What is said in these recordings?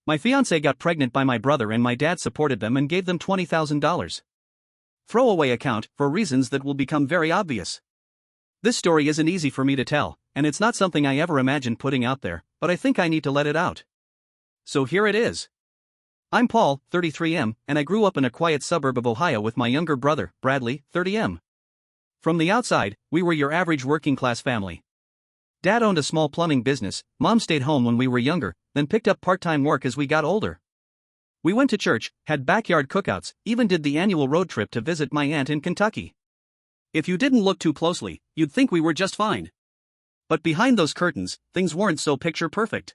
My fiancée got pregnant by my brother and my dad supported them and gave them $20,000. Throwaway account, for reasons that will become very obvious. This story isn't easy for me to tell, and it's not something I ever imagined putting out there, but I think I need to let it out. So here it is. I'm Paul, 33M, and I grew up in a quiet suburb of Ohio with my younger brother, Bradley, 30M. From the outside, we were your average working-class family. Dad owned a small plumbing business, Mom stayed home when we were younger, then picked up part-time work as we got older. We went to church, had backyard cookouts, even did the annual road trip to visit my aunt in Kentucky. If you didn't look too closely, you'd think we were just fine. But behind those curtains, things weren't so picture-perfect.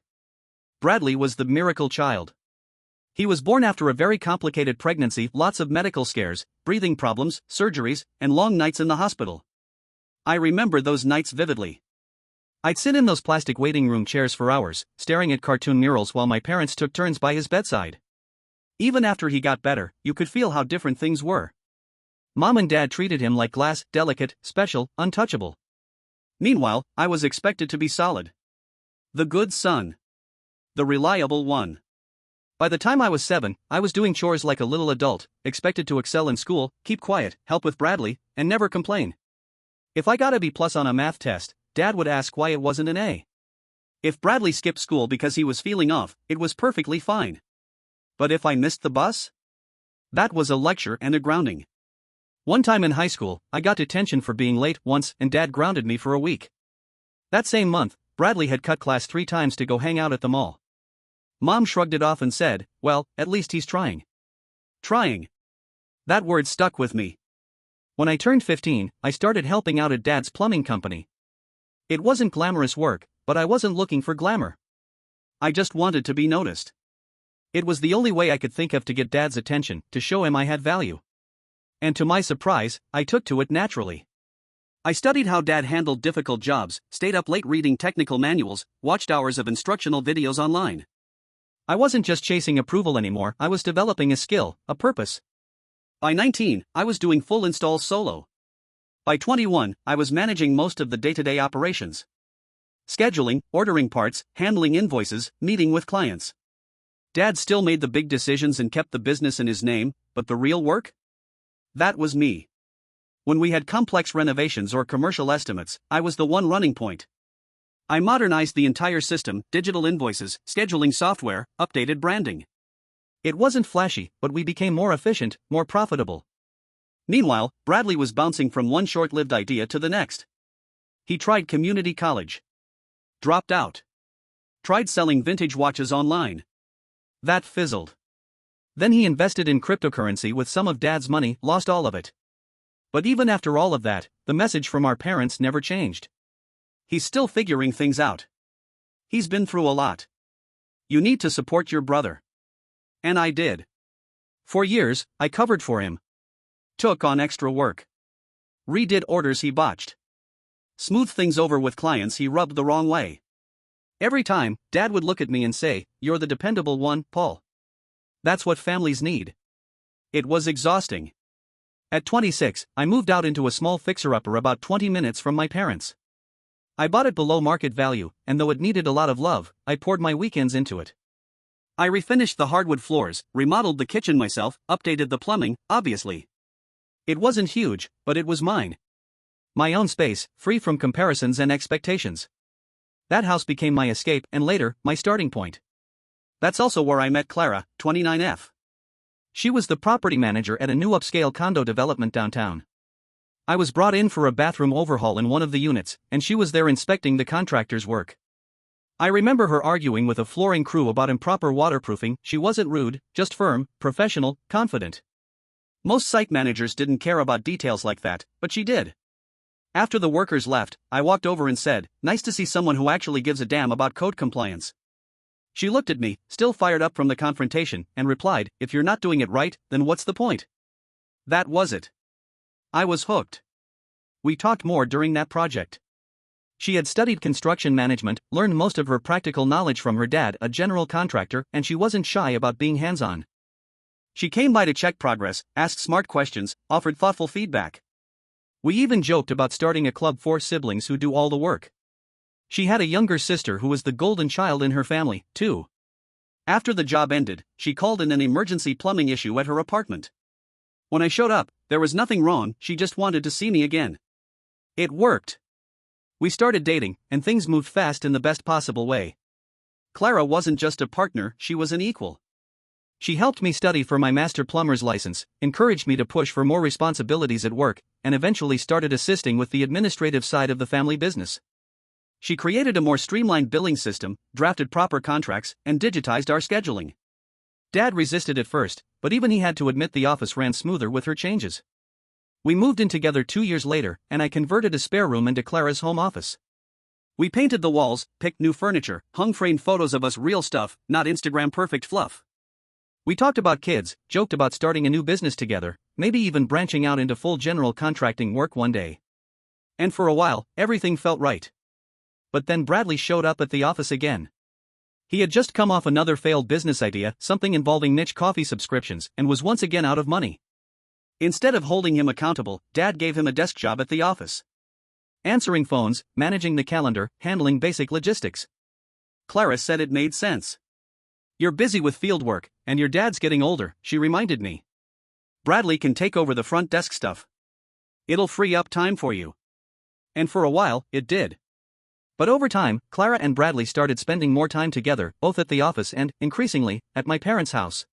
Bradley was the miracle child. He was born after a very complicated pregnancy, lots of medical scares, breathing problems, surgeries, and long nights in the hospital. I remember those nights vividly. I'd sit in those plastic waiting room chairs for hours, staring at cartoon murals while my parents took turns by his bedside. Even after he got better, you could feel how different things were. Mom and Dad treated him like glass, delicate, special, untouchable. Meanwhile, I was expected to be solid. The good son. The reliable one. By the time I was 7, I was doing chores like a little adult, expected to excel in school, keep quiet, help with Bradley, and never complain. If I got a B+ on a math test, Dad would ask why it wasn't an A. If Bradley skipped school because he was feeling off, it was perfectly fine. But if I missed the bus? That was a lecture and a grounding. One time in high school, I got detention for being late once and Dad grounded me for a week. That same month, Bradley had cut class 3 times to go hang out at the mall. Mom shrugged it off and said, well, at least he's trying. Trying. That word stuck with me. When I turned 15, I started helping out at Dad's plumbing company. It wasn't glamorous work, but I wasn't looking for glamour. I just wanted to be noticed. It was the only way I could think of to get Dad's attention, to show him I had value. And to my surprise, I took to it naturally. I studied how Dad handled difficult jobs, stayed up late reading technical manuals, watched hours of instructional videos online. I wasn't just chasing approval anymore, I was developing a skill, a purpose. By 19, I was doing full installs solo. By 21, I was managing most of the day-to-day operations. Scheduling, ordering parts, handling invoices, meeting with clients. Dad still made the big decisions and kept the business in his name, but the real work? That was me. When we had complex renovations or commercial estimates, I was the one running point. I modernized the entire system, digital invoices, scheduling software, updated branding. It wasn't flashy, but we became more efficient, more profitable. Meanwhile, Bradley was bouncing from one short-lived idea to the next. He tried community college. Dropped out. Tried selling vintage watches online. That fizzled. Then he invested in cryptocurrency with some of Dad's money, lost all of it. But even after all of that, the message from our parents never changed. He's still figuring things out. He's been through a lot. You need to support your brother. And I did. For years, I covered for him. Took on extra work. Redid orders he botched. Smoothed things over with clients he rubbed the wrong way. Every time, Dad would look at me and say, "You're the dependable one, Paul." That's what families need. It was exhausting. At 26, I moved out into a small fixer-upper about 20 minutes from my parents. I bought it below market value, and though it needed a lot of love, I poured my weekends into it. I refinished the hardwood floors, remodeled the kitchen myself, updated the plumbing, obviously. It wasn't huge, but it was mine. My own space, free from comparisons and expectations. That house became my escape and later, my starting point. That's also where I met Clara, 29F. She was the property manager at a new upscale condo development downtown. I was brought in for a bathroom overhaul in one of the units, and she was there inspecting the contractor's work. I remember her arguing with a flooring crew about improper waterproofing. She wasn't rude, just firm, professional, confident. Most site managers didn't care about details like that, but she did. After the workers left, I walked over and said, "Nice to see someone who actually gives a damn about code compliance." She looked at me, still fired up from the confrontation, and replied, "If you're not doing it right, then what's the point?" That was it. I was hooked. We talked more during that project. She had studied construction management, learned most of her practical knowledge from her dad, a general contractor, and she wasn't shy about being hands-on. She came by to check progress, asked smart questions, offered thoughtful feedback. We even joked about starting a club for siblings who do all the work. She had a younger sister who was the golden child in her family, too. After the job ended, she called in an emergency plumbing issue at her apartment. When I showed up, there was nothing wrong, she just wanted to see me again. It worked. We started dating, and things moved fast in the best possible way. Clara wasn't just a partner, she was an equal. She helped me study for my master plumber's license, encouraged me to push for more responsibilities at work, and eventually started assisting with the administrative side of the family business. She created a more streamlined billing system, drafted proper contracts, and digitized our scheduling. Dad resisted at first, but even he had to admit the office ran smoother with her changes. We moved in together 2 years later, and I converted a spare room into Clara's home office. We painted the walls, picked new furniture, hung framed photos of us real stuff, not Instagram perfect fluff. We talked about kids, joked about starting a new business together, maybe even branching out into full general contracting work one day. And for a while, everything felt right. But then Bradley showed up at the office again. He had just come off another failed business idea, something involving niche coffee subscriptions, and was once again out of money. Instead of holding him accountable, Dad gave him a desk job at the office. Answering phones, managing the calendar, handling basic logistics. Clara said it made sense. "You're busy with field work, and your dad's getting older," she reminded me. "Bradley can take over the front desk stuff. It'll free up time for you." And for a while, it did. But over time, Clara and Bradley started spending more time together, both at the office and, increasingly, at my parents' house.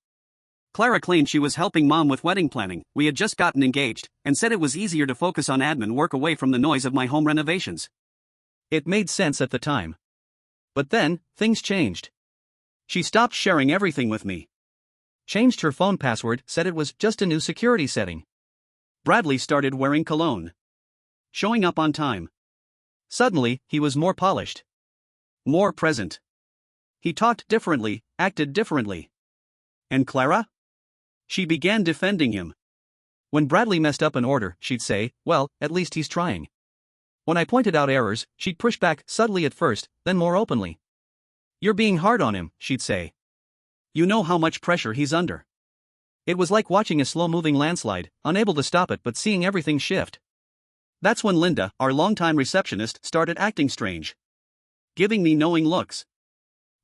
Clara claimed she was helping Mom with wedding planning, we had just gotten engaged, and said it was easier to focus on admin work away from the noise of my home renovations. It made sense at the time. But then, things changed. She stopped sharing everything with me. Changed her phone password, said it was just a new security setting. Bradley started wearing cologne. Showing up on time. Suddenly, he was more polished. More present. He talked differently, acted differently. And Clara? She began defending him. When Bradley messed up an order, she'd say, "Well, at least he's trying." When I pointed out errors, she'd push back, subtly at first, then more openly. "You're being hard on him," she'd say. "You know how much pressure he's under." It was like watching a slow-moving landslide, unable to stop it but seeing everything shift. That's when Linda, our longtime receptionist, started acting strange. Giving me knowing looks.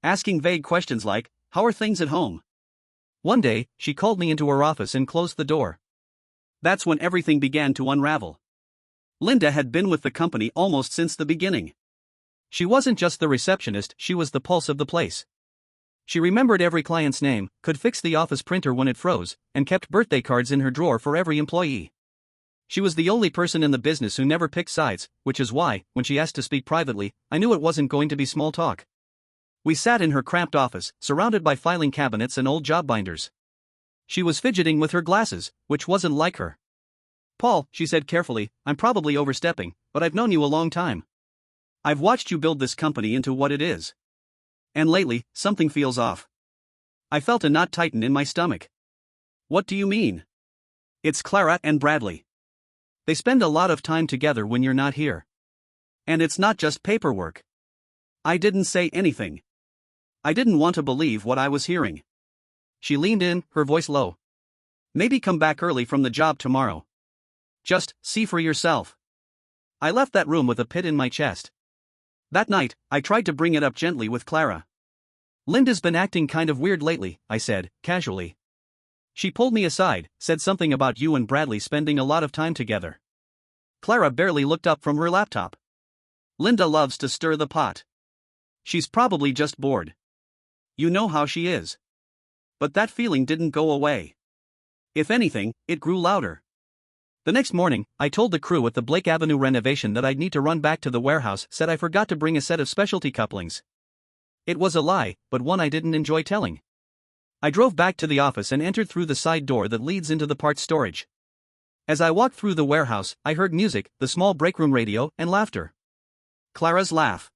Asking vague questions like, "How are things at home?" One day, she called me into her office and closed the door. That's when everything began to unravel. Linda had been with the company almost since the beginning. She wasn't just the receptionist, she was the pulse of the place. She remembered every client's name, could fix the office printer when it froze, and kept birthday cards in her drawer for every employee. She was the only person in the business who never picked sides, which is why, when she asked to speak privately, I knew it wasn't going to be small talk. We sat in her cramped office, surrounded by filing cabinets and old job binders. She was fidgeting with her glasses, which wasn't like her. "Paul," she said carefully, "I'm probably overstepping, but I've known you a long time. I've watched you build this company into what it is. And lately, something feels off." I felt a knot tighten in my stomach. "What do you mean?" "It's Clara and Bradley. They spend a lot of time together when you're not here. And it's not just paperwork." I didn't say anything. I didn't want to believe what I was hearing. She leaned in, her voice low. "Maybe come back early from the job tomorrow. Just see for yourself." I left that room with a pit in my chest. That night, I tried to bring it up gently with Clara. "Linda's been acting kind of weird lately," I said, casually. She pulled me aside, said something about you and Bradley spending a lot of time together. Clara barely looked up from her laptop. "Linda loves to stir the pot. She's probably just bored. You know how she is." But that feeling didn't go away. If anything, it grew louder. The next morning, I told the crew at the Blake Avenue renovation that I'd need to run back to the warehouse, said I forgot to bring a set of specialty couplings. It was a lie, but one I didn't enjoy telling. I drove back to the office and entered through the side door that leads into the parts storage. As I walked through the warehouse, I heard music, the small breakroom radio, and laughter. Clara's laugh.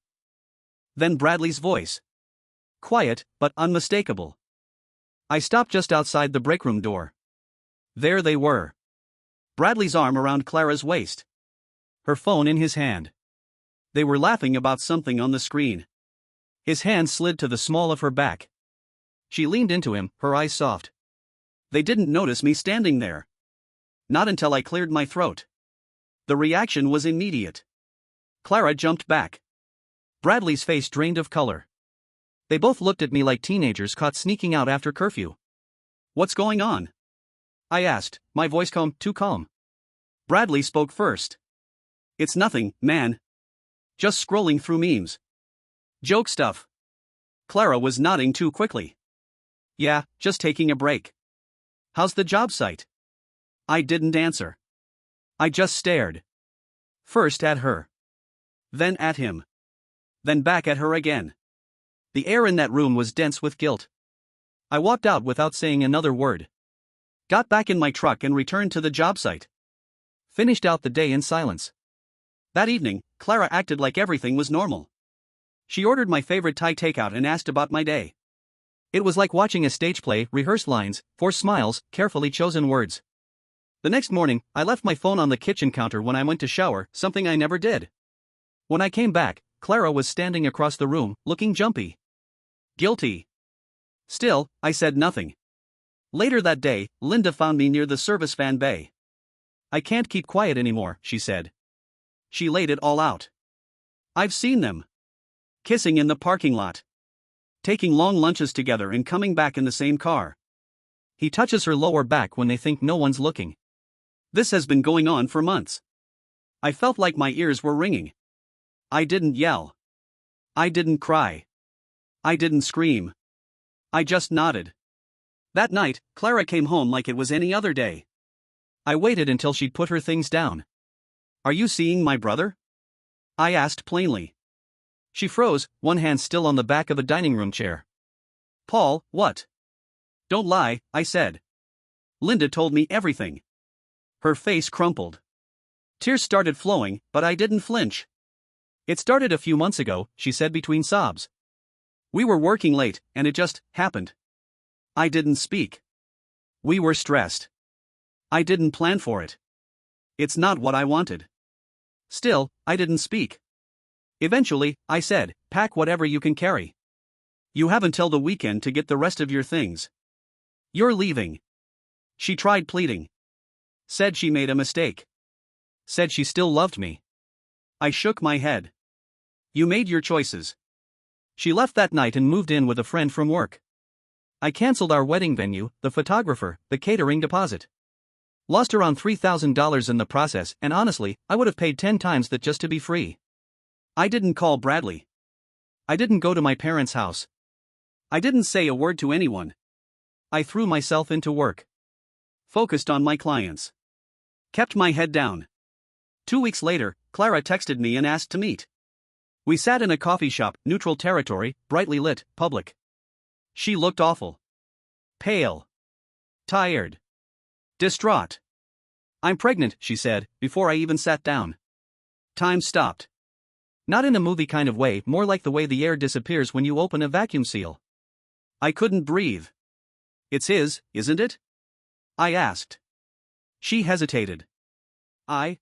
Then Bradley's voice. Quiet, but unmistakable. I stopped just outside the breakroom door. There they were. Bradley's arm around Clara's waist. Her phone in his hand. They were laughing about something on the screen. His hand slid to the small of her back. She leaned into him, her eyes soft. They didn't notice me standing there. Not until I cleared my throat. The reaction was immediate. Clara jumped back. Bradley's face drained of color. They both looked at me like teenagers caught sneaking out after curfew. "What's going on?" I asked, my voice too calm. Bradley spoke first. "It's nothing, man. Just scrolling through memes. Joke stuff." Clara was nodding too quickly. "Yeah, just taking a break. How's the job site?" I didn't answer. I just stared. First at her. Then at him. Then back at her again. The air in that room was dense with guilt. I walked out without saying another word. Got back in my truck and returned to the job site. Finished out the day in silence. That evening, Clara acted like everything was normal. She ordered my favorite Thai takeout and asked about my day. It was like watching a stage play, rehearsed lines, forced smiles, carefully chosen words. The next morning, I left my phone on the kitchen counter when I went to shower, something I never did. When I came back, Clara was standing across the room, looking jumpy. Guilty. Still, I said nothing. Later that day, Linda found me near the service van bay. "I can't keep quiet anymore," she said. She laid it all out. "I've seen them. Kissing in the parking lot. Taking long lunches together and coming back in the same car. He touches her lower back when they think no one's looking. This has been going on for months." I felt like my ears were ringing. I didn't yell. I didn't cry. I didn't scream. I just nodded. That night, Clara came home like it was any other day. I waited until she'd put her things down. "Are you seeing my brother?" I asked plainly. She froze, one hand still on the back of a dining room chair. "Paul, what?" "Don't lie," I said. "Linda told me everything." Her face crumpled. Tears started flowing, but I didn't flinch. "It started a few months ago," she said between sobs. "We were working late, and it just happened." I didn't speak. "We were stressed. I didn't plan for it. It's not what I wanted." Still, I didn't speak. Eventually, I said, "Pack whatever you can carry. You have until the weekend to get the rest of your things. You're leaving." She tried pleading. Said she made a mistake. Said she still loved me. I shook my head. "You made your choices." She left that night and moved in with a friend from work. I canceled our wedding venue, the photographer, the catering deposit. Lost around $3,000 in the process, and honestly, I would have paid 10 times that just to be free. I didn't call Bradley. I didn't go to my parents' house. I didn't say a word to anyone. I threw myself into work. Focused on my clients. Kept my head down. 2 weeks later, Clara texted me and asked to meet. We sat in a coffee shop, neutral territory, brightly lit, public. She looked awful. Pale. Tired. Distraught. "I'm pregnant," she said, before I even sat down. Time stopped. Not in a movie kind of way, more like the way the air disappears when you open a vacuum seal. I couldn't breathe. "It's his, isn't it?" I asked. She hesitated. I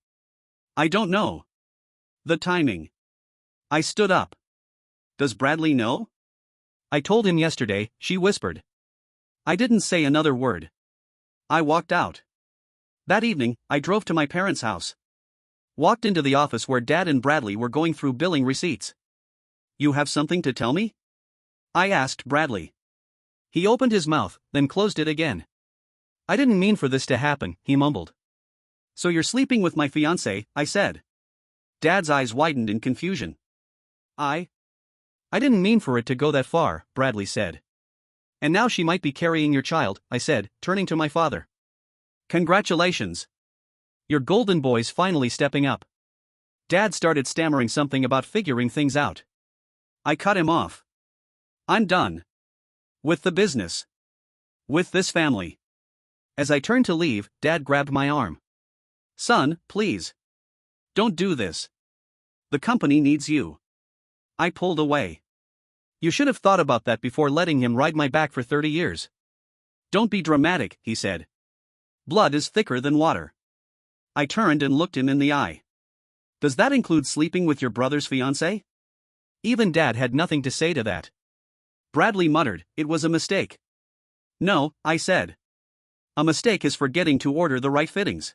don't know. The timing." I stood up. "Does Bradley know?" "I told him yesterday," she whispered. I didn't say another word. I walked out. That evening, I drove to my parents' house. Walked into the office where Dad and Bradley were going through billing receipts. "You have something to tell me?" I asked Bradley. He opened his mouth, then closed it again. "I didn't mean for this to happen," he mumbled. "So you're sleeping with my fiancée," I said. Dad's eyes widened in confusion. I didn't mean for it to go that far," Bradley said. "And now she might be carrying your child," I said, turning to my father. "Congratulations. Your golden boy's finally stepping up." Dad started stammering something about figuring things out. I cut him off. "I'm done. With the business. With this family." As I turned to leave, Dad grabbed my arm. "Son, please. Don't do this. The company needs you." I pulled away. "You should have thought about that before letting him ride my back for 30 years. "Don't be dramatic," he said. "Blood is thicker than water." I turned and looked him in the eye. "Does that include sleeping with your brother's fiancée?" Even Dad had nothing to say to that. Bradley muttered, "It was a mistake." "No," I said. "A mistake is forgetting to order the right fittings.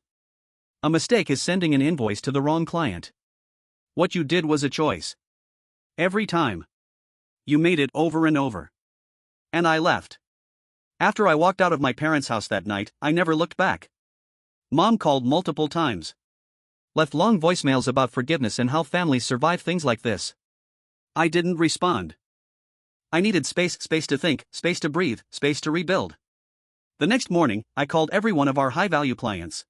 A mistake is sending an invoice to the wrong client. What you did was a choice. Every time. You made it over and over. And I left. After I walked out of my parents' house that night, I never looked back. Mom called multiple times. Left long voicemails about forgiveness and how families survive things like this. I didn't respond. I needed space to think, space to breathe, space to rebuild. The next morning, I called every one of our high-value clients.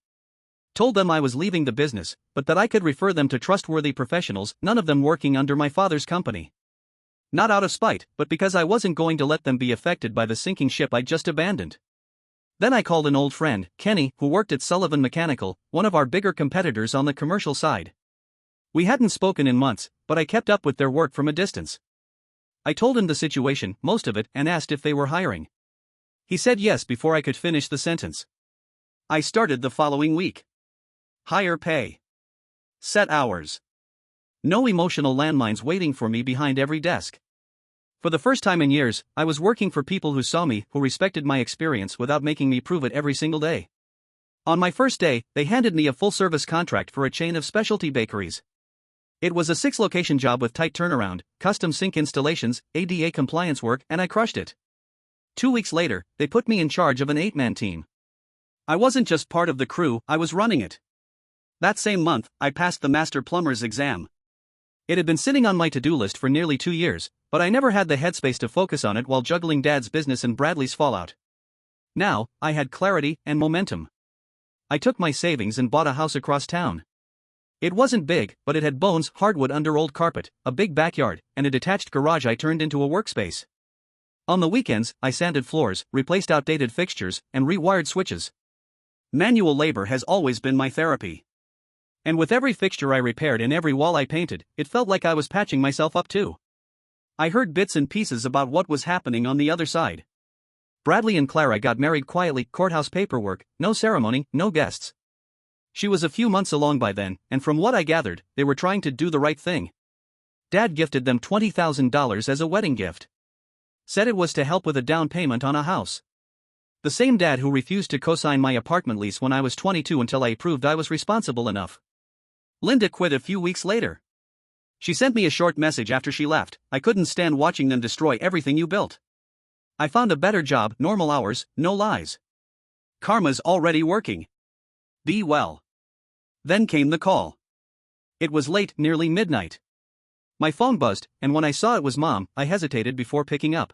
Told them I was leaving the business, but that I could refer them to trustworthy professionals, none of them working under my father's company. Not out of spite, but because I wasn't going to let them be affected by the sinking ship I'd just abandoned. Then I called an old friend, Kenny, who worked at Sullivan Mechanical, one of our bigger competitors on the commercial side. We hadn't spoken in months, but I kept up with their work from a distance. I told him the situation, most of it, and asked if they were hiring. He said yes before I could finish the sentence. I started the following week. Higher pay. Set hours. No emotional landmines waiting for me behind every desk. For the first time in years, I was working for people who saw me, who respected my experience without making me prove it every single day. On my first day, they handed me a full-service contract for a chain of specialty bakeries. It was a 6-location job with tight turnaround, custom sink installations, ADA compliance work, and I crushed it. 2 weeks later, they put me in charge of an 8-man team. I wasn't just part of the crew, I was running it. That same month, I passed the Master Plumber's exam. It had been sitting on my to-do list for nearly 2 years, but I never had the headspace to focus on it while juggling Dad's business and Bradley's fallout. Now, I had clarity and momentum. I took my savings and bought a house across town. It wasn't big, but it had bones, hardwood under old carpet, a big backyard, and a detached garage I turned into a workspace. On the weekends, I sanded floors, replaced outdated fixtures, and rewired switches. Manual labor has always been my therapy. And with every fixture I repaired and every wall I painted, it felt like I was patching myself up too. I heard bits and pieces about what was happening on the other side. Bradley and Clara got married quietly, courthouse paperwork, no ceremony, no guests. She was a few months along by then, and from what I gathered, they were trying to do the right thing. Dad gifted them $20,000 as a wedding gift. Said it was to help with a down payment on a house. The same dad who refused to co-sign my apartment lease when I was 22 until I proved I was responsible enough. Linda quit a few weeks later. She sent me a short message after she left. I couldn't stand watching them destroy everything you built. I found a better job, normal hours, no lies. Karma's already working. Be well. Then came the call. It was late, nearly midnight. My phone buzzed, and when I saw it was Mom, I hesitated before picking up.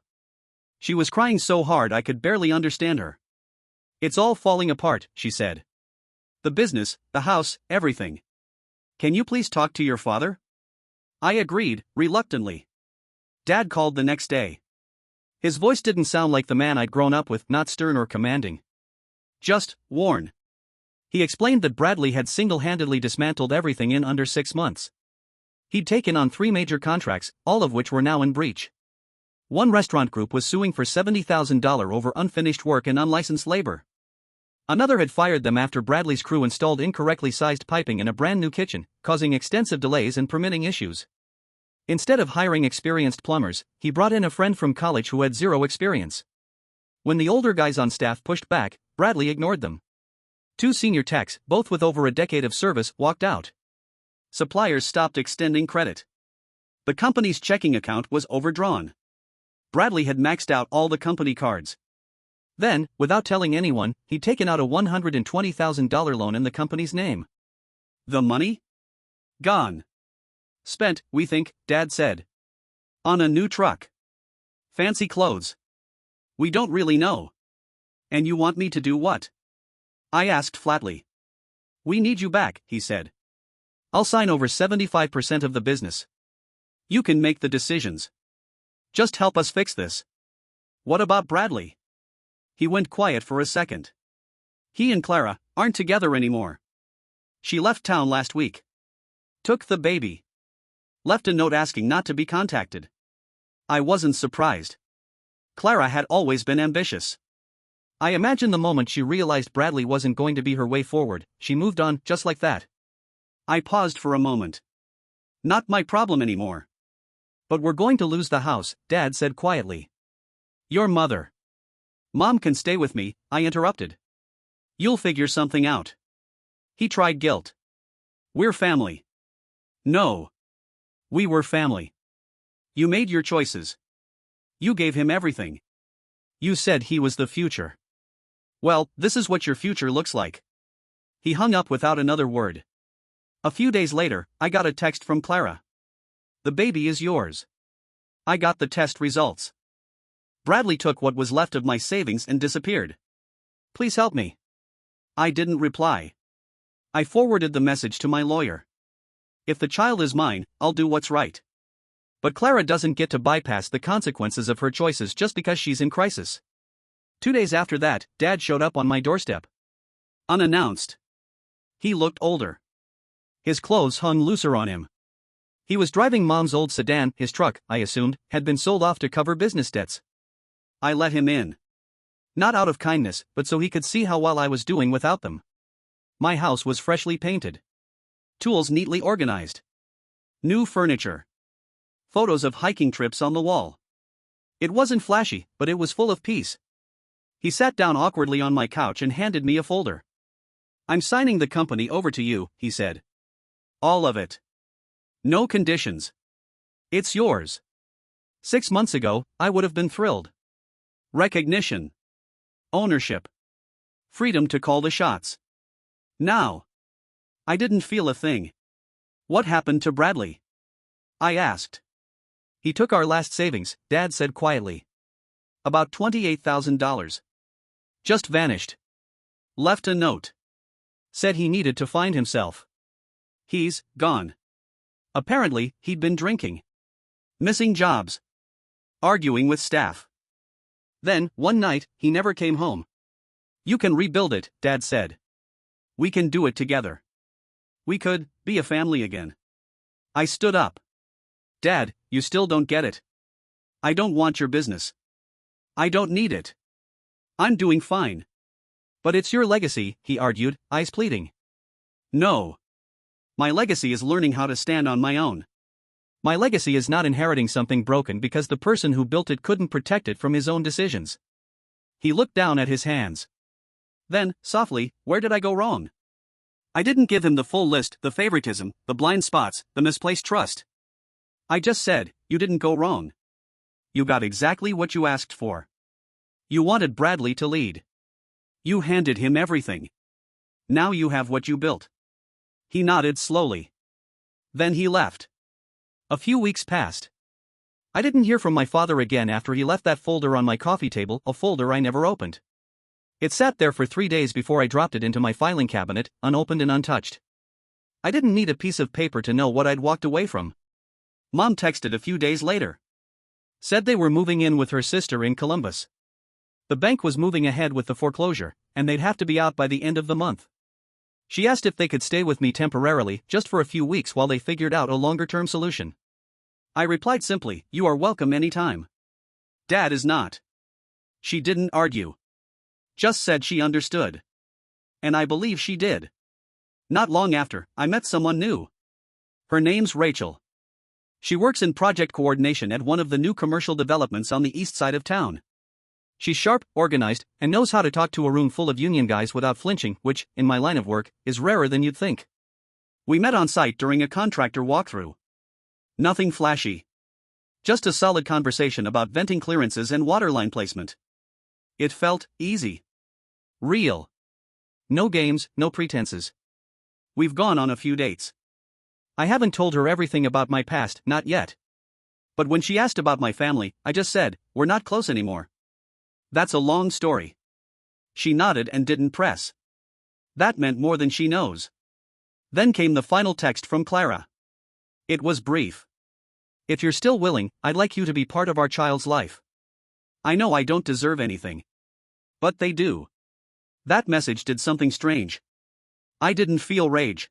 She was crying so hard I could barely understand her. It's all falling apart, she said. The business, the house, everything. Can you please talk to your father? I agreed, reluctantly. Dad called the next day. His voice didn't sound like the man I'd grown up with, not stern or commanding. Just worn. He explained that Bradley had single-handedly dismantled everything in under 6 months. He'd taken on 3 major contracts, all of which were now in breach. One restaurant group was suing for $70,000 over unfinished work and unlicensed labor. Another had fired them after Bradley's crew installed incorrectly sized piping in a brand new kitchen, causing extensive delays and permitting issues. Instead of hiring experienced plumbers, he brought in a friend from college who had 0 experience. When the older guys on staff pushed back, Bradley ignored them. 2 senior techs, both with over a decade of service, walked out. Suppliers stopped extending credit. The company's checking account was overdrawn. Bradley had maxed out all the company cards. Then, without telling anyone, he'd taken out a $120,000 loan in the company's name. The money? Gone. Spent, we think, Dad said. On a new truck. Fancy clothes. We don't really know. And you want me to do what? I asked flatly. We need you back, he said. I'll sign over 75% of the business. You can make the decisions. Just help us fix this. What about Bradley? He went quiet for a second. He and Clara aren't together anymore. She left town last week. Took the baby. Left a note asking not to be contacted. I wasn't surprised. Clara had always been ambitious. I imagine the moment she realized Bradley wasn't going to be her way forward, she moved on, just like that. I paused for a moment. Not my problem anymore. But we're going to lose the house, Dad said quietly. Your mother. Mom can stay with me, I interrupted. You'll figure something out. He tried guilt. We're family. No. We were family. You made your choices. You gave him everything. You said he was the future. Well, this is what your future looks like. He hung up without another word. A few days later, I got a text from Clara. The baby is yours. I got the test results. Bradley took what was left of my savings and disappeared. Please help me. I didn't reply. I forwarded the message to my lawyer. If the child is mine, I'll do what's right. But Clara doesn't get to bypass the consequences of her choices just because she's in crisis. 2 days after that, Dad showed up on my doorstep. Unannounced. He looked older. His clothes hung looser on him. He was driving Mom's old sedan. His truck, I assumed, had been sold off to cover business debts. I let him in. Not out of kindness, but so he could see how well I was doing without them. My house was freshly painted. Tools neatly organized. New furniture. Photos of hiking trips on the wall. It wasn't flashy, but it was full of peace. He sat down awkwardly on my couch and handed me a folder. I'm signing the company over to you, he said. All of it. No conditions. It's yours. 6 months ago, I would have been thrilled. Recognition. Ownership. Freedom to call the shots. Now. I didn't feel a thing. What happened to Bradley? I asked. He took our last savings, Dad said quietly. About $28,000. Just vanished. Left a note. Said he needed to find himself. He's gone. Apparently, he'd been drinking. Missing jobs. Arguing with staff. Then, one night, he never came home. You can rebuild it, Dad said. We can do it together. We could be a family again. I stood up. Dad, you still don't get it. I don't want your business. I don't need it. I'm doing fine. But it's your legacy, he argued, eyes pleading. No. My legacy is learning how to stand on my own. My legacy is not inheriting something broken because the person who built it couldn't protect it from his own decisions. He looked down at his hands. Then, softly, where did I go wrong? I didn't give him the full list, the favoritism, the blind spots, the misplaced trust. I just said, you didn't go wrong. You got exactly what you asked for. You wanted Bradley to lead. You handed him everything. Now you have what you built. He nodded slowly. Then he left. A few weeks passed. I didn't hear from my father again after he left that folder on my coffee table, a folder I never opened. It sat there for 3 days before I dropped it into my filing cabinet, unopened and untouched. I didn't need a piece of paper to know what I'd walked away from. Mom texted a few days later. Said they were moving in with her sister in Columbus. The bank was moving ahead with the foreclosure, and they'd have to be out by the end of the month. She asked if they could stay with me temporarily, just for a few weeks while they figured out a longer-term solution. I replied simply, you are welcome anytime. Dad is not. She didn't argue. Just said she understood. And I believe she did. Not long after, I met someone new. Her name's Rachel. She works in project coordination at one of the new commercial developments on the east side of town. She's sharp, organized, and knows how to talk to a room full of union guys without flinching, which, in my line of work, is rarer than you'd think. We met on site during a contractor walkthrough. Nothing flashy. Just a solid conversation about venting clearances and waterline placement. It felt easy. Real. No games, no pretenses. We've gone on a few dates. I haven't told her everything about my past, not yet. But when she asked about my family, I just said, we're not close anymore. That's a long story. She nodded and didn't press. That meant more than she knows. Then came the final text from Clara. It was brief. If you're still willing, I'd like you to be part of our child's life. I know I don't deserve anything. But they do. That message did something strange. I didn't feel rage.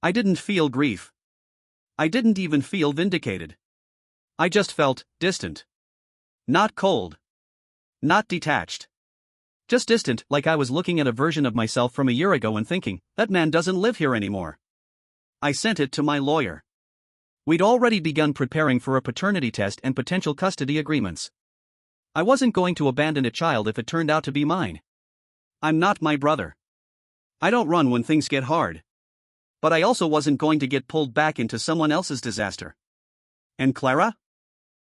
I didn't feel grief. I didn't even feel vindicated. I just felt distant. Not cold. Not detached. Just distant, like I was looking at a version of myself from a year ago and thinking, that man doesn't live here anymore. I sent it to my lawyer. We'd already begun preparing for a paternity test and potential custody agreements. I wasn't going to abandon a child if it turned out to be mine. I'm not my brother. I don't run when things get hard. But I also wasn't going to get pulled back into someone else's disaster. And Clara?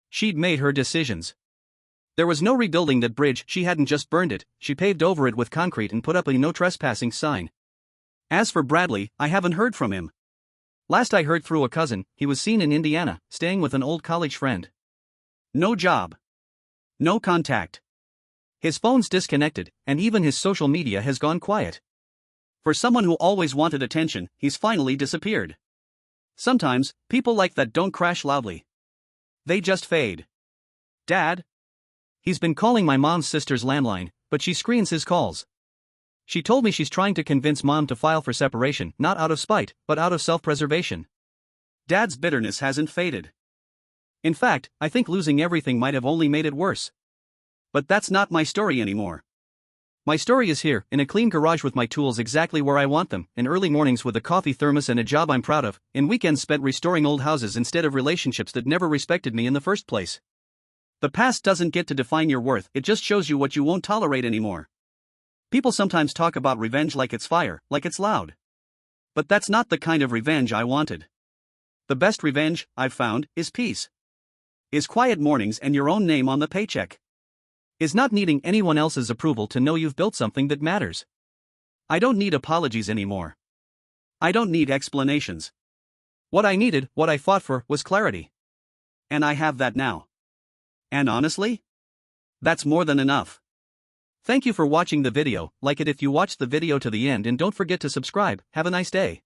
She'd made her decisions. There was no rebuilding that bridge, she hadn't just burned it, she paved over it with concrete and put up a no trespassing sign. As for Bradley, I haven't heard from him. Last I heard through a cousin, he was seen in Indiana, staying with an old college friend. No job. No contact. His phone's disconnected, and even his social media has gone quiet. For someone who always wanted attention, he's finally disappeared. Sometimes, people like that don't crash loudly. They just fade. Dad? He's been calling my mom's sister's landline, but she screens his calls. She told me she's trying to convince Mom to file for separation, not out of spite, but out of self-preservation. Dad's bitterness hasn't faded. In fact, I think losing everything might have only made it worse. But that's not my story anymore. My story is here, in a clean garage with my tools exactly where I want them, in early mornings with a coffee thermos and a job I'm proud of, in weekends spent restoring old houses instead of relationships that never respected me in the first place. The past doesn't get to define your worth, it just shows you what you won't tolerate anymore. People sometimes talk about revenge like it's fire, like it's loud. But that's not the kind of revenge I wanted. The best revenge, I've found, is peace. Is quiet mornings and your own name on the paycheck. Is not needing anyone else's approval to know you've built something that matters. I don't need apologies anymore. I don't need explanations. What I needed, what I fought for, was clarity. And I have that now. And honestly, that's more than enough. Thank you for watching the video, like it if you watched the video to the end and don't forget to subscribe. Have a nice day.